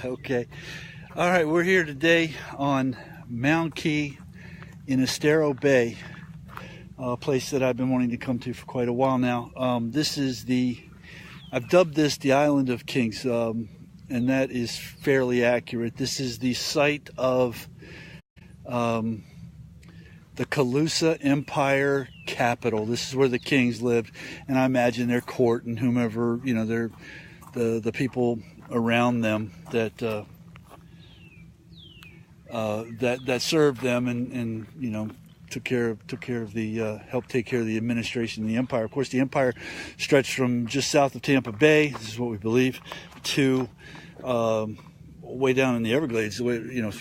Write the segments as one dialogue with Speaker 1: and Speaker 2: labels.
Speaker 1: Okay. All right, we're here today on Mound Key in Estero Bay, a place that I've been wanting to come to for quite a while now. I've dubbed this the Island of Kings, and that is fairly accurate. This is the site of the Calusa Empire capital. This is where the kings lived, and I imagine their court and whomever, they're the people around them that served them and took care of the helped take care of the administration of the empire. Of course, the empire stretched from just south of Tampa Bay, this is what we believe, to way down in the Everglades,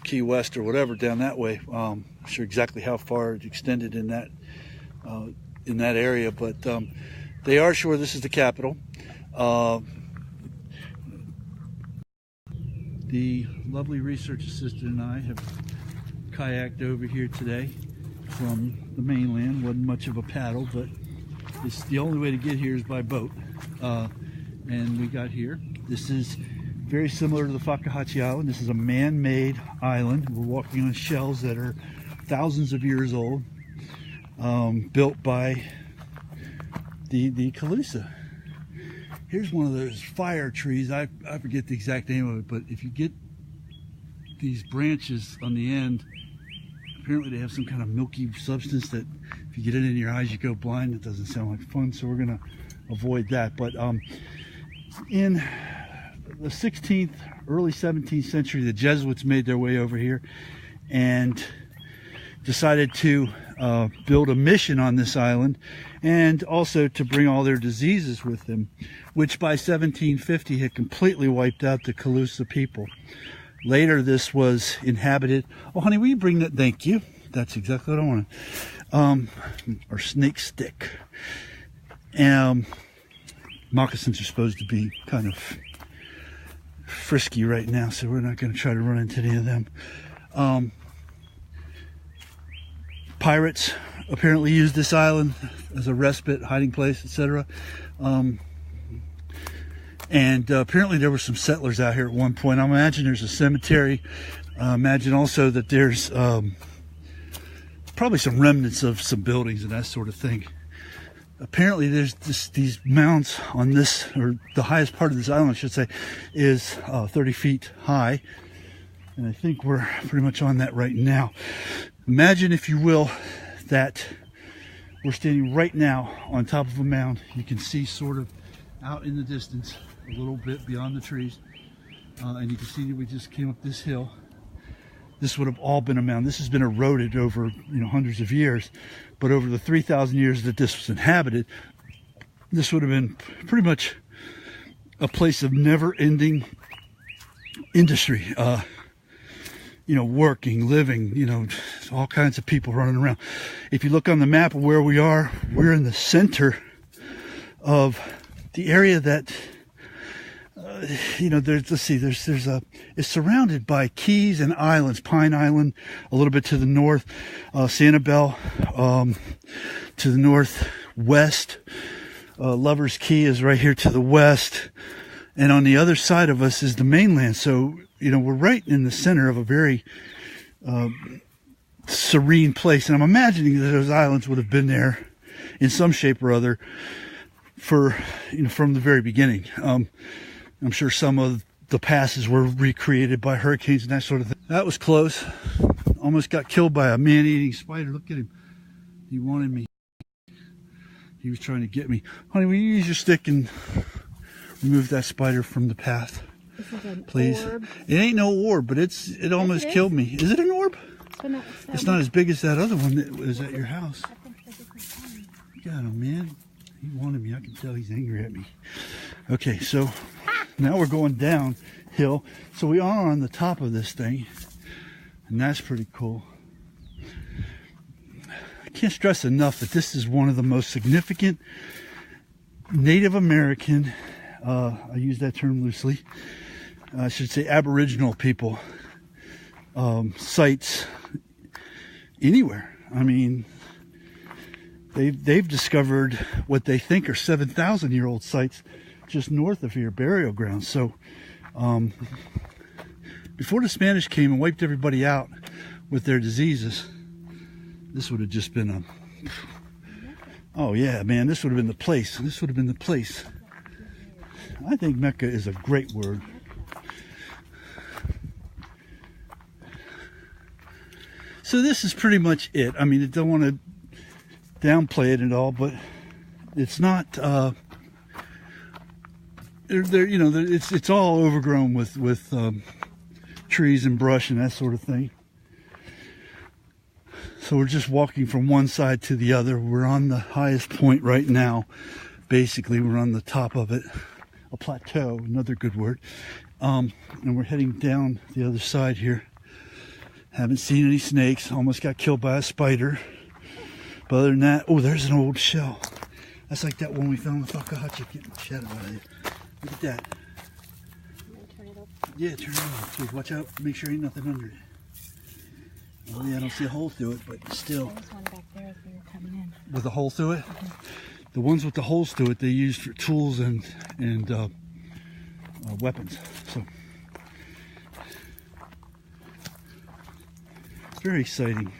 Speaker 1: Key West or whatever, down that way. I'm not sure exactly how far it extended in that area, but they are sure this is the capital. The lovely research assistant and I have kayaked over here today from the mainland. Wasn't much of a paddle, but it's the only way to get here is by boat. And we got here. This is very similar to the Fakahatchee Island. This is a man-made island. We're walking on shells that are thousands of years old, built by the Calusa. Here's one of those fire trees. I forget the exact name of it, but if you get these branches on the end, apparently they have some kind of milky substance that if you get it in your eyes, you go blind. It doesn't sound like fun, so we're going to avoid that. But in the 16th, early 17th century, the Jesuits made their way over here and decided to build a mission on this island, and also to bring all their diseases with them, which by 1750 had completely wiped out the Calusa people. Later, this was inhabited. Oh, honey, will you bring that? Thank you. That's exactly what I wanted. Or snake stick. Moccasins are supposed to be kind of frisky right now, so we're not going to try to run into any of them. Pirates apparently used this island as a respite, hiding place, etc. And apparently there were some settlers out here at one point. I imagine there's a cemetery. Imagine also that there's probably some remnants of some buildings and that sort of thing. Apparently there's these mounds on this, or the highest part of this island, I should say, is 30 feet high. And I think we're pretty much on that right now. Imagine, if you will, that we're standing right now on top of a mound. You can see sort of out in the distance a little bit beyond the trees, and you can see that we just came up this hill. This would have all been a mound. This has been eroded over hundreds of years, but over the 3,000 years that this was inhabited, this would have been pretty much a place of never-ending industry. Working, living, all kinds of people running around. If you look on the map of where we are, we're in the center of the area that, it's surrounded by keys and islands. Pine Island, a little bit to the north, Sanibel, to the northwest. Lover's Key is right here to the west. And on the other side of us is the mainland. So, we're right in the center of a very serene place. And I'm imagining that those islands would have been there in some shape or other for, from the very beginning. I'm sure some of the passes were recreated by hurricanes and that sort of thing. That was close. Almost got killed by a man-eating spider. Look at him. He wanted me. He was trying to get me. Honey, will you use your stick and remove that spider from the path, please? Orb. It ain't no orb, but it almost killed me. Is it an orb? It's not as big as that other one that was at your house. You got him, man. He wanted me. I can tell he's angry at me. Okay, so now we're going downhill. So we are on the top of this thing, and that's pretty cool. I can't stress enough that this is one of the most significant Native American, I use that term loosely, I should say aboriginal people, sites anywhere. I mean, they've discovered what they think are 7,000-year-old sites just north of here, burial grounds. So Before the Spanish came and wiped everybody out with their diseases, this would have just been a, oh yeah, man, this would have been the place. This would have been the place. I think Mecca is a great word. So this is pretty much it. I mean, I don't want to downplay it at all, but it's not, you know, it's all overgrown with trees and brush and that sort of thing. So we're just walking from one side to the other. We're on the highest point right now. Basically, we're on the top of it. A plateau, another good word. And we're heading down the other side here. Haven't seen any snakes. Almost got killed by a spider. But other than that, oh, there's an old shell. That's like that one we found with Takahachi getting the shadow out of it. Look at that.
Speaker 2: Turn it up.
Speaker 1: Yeah, turn it on. Please watch out. Make sure ain't nothing under it. Oh yeah, I don't see a hole through it, but still.
Speaker 2: There was one back there as we were coming in.
Speaker 1: With a hole through it?
Speaker 2: Mm-hmm.
Speaker 1: The ones with the holes through it, they used for tools and weapons. So it's very exciting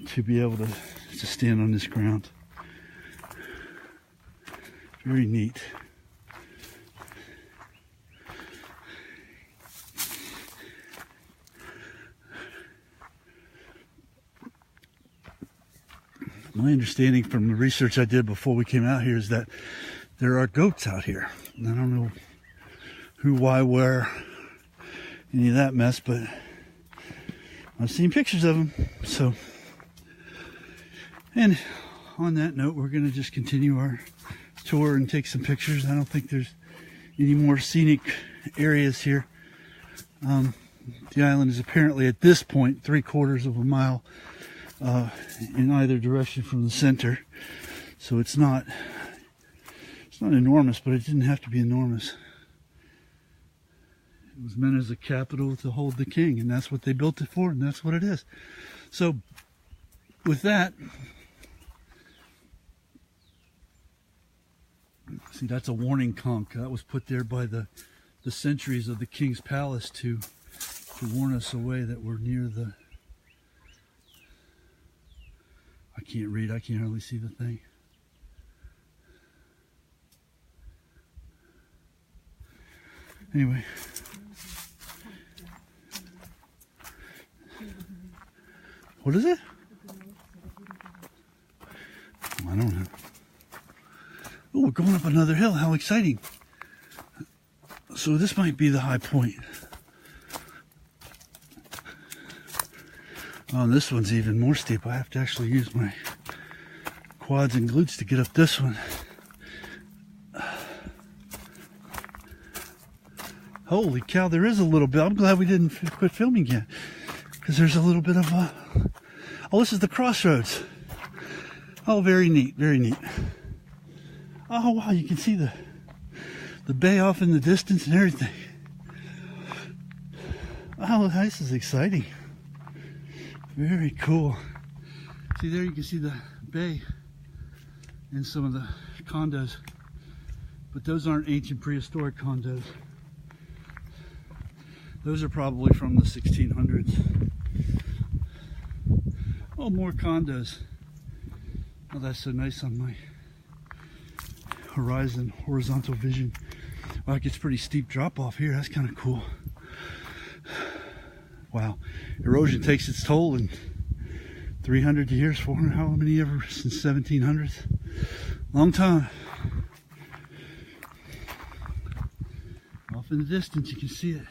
Speaker 1: to be able to stand on this ground. Very neat. My understanding from the research I did before we came out here is that there are goats out here. And I don't know who, why, where, any of that mess, but I've seen pictures of them. So, and on that note, we're going to just continue our tour and take some pictures. I don't think there's any more scenic areas here. The island is apparently at this point 3/4 of a mile in either direction from the center, so it's not enormous, but it didn't have to be enormous. It was meant as a capital to hold the king, and that's what they built it for, and that's what it is. So with that, see, that's a warning conch that was put there by the sentries of the king's palace to warn us away that we're near the, I can't read, I can't hardly see the thing. Anyway. What is it? I don't know. Oh, we're going up another hill. How exciting. So this might be the high point. Oh, this one's even more steep. I have to actually use my quads and glutes to get up this one. Holy cow, there is a little bit. I'm glad we didn't quit filming yet, because there's a little bit of oh, this is the crossroads. Oh, very neat, very neat. Oh wow, you can see the bay off in the distance and everything. Oh, this is exciting. Very cool. See there, you can see the bay and some of the condos, but those aren't ancient prehistoric condos. Those are probably from the 1600s. Oh, more condos. Oh, that's so nice on my horizontal vision. Well, it gets pretty steep drop off here. That's kind of cool. Wow. Erosion takes its toll in 300 years, 400, how many ever since 1700s? Long time. Off in the distance, you can see it.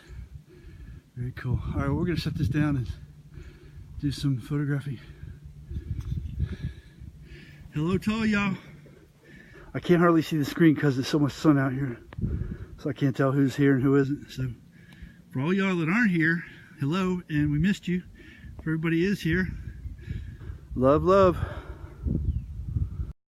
Speaker 1: Very cool. All right, we're going to shut this down and do some photographing. Hello to all y'all. I can't hardly see the screen because there's so much sun out here, so I can't tell who's here and who isn't. So for all y'all that aren't here, hello, and we missed you. If everybody is here, love, love.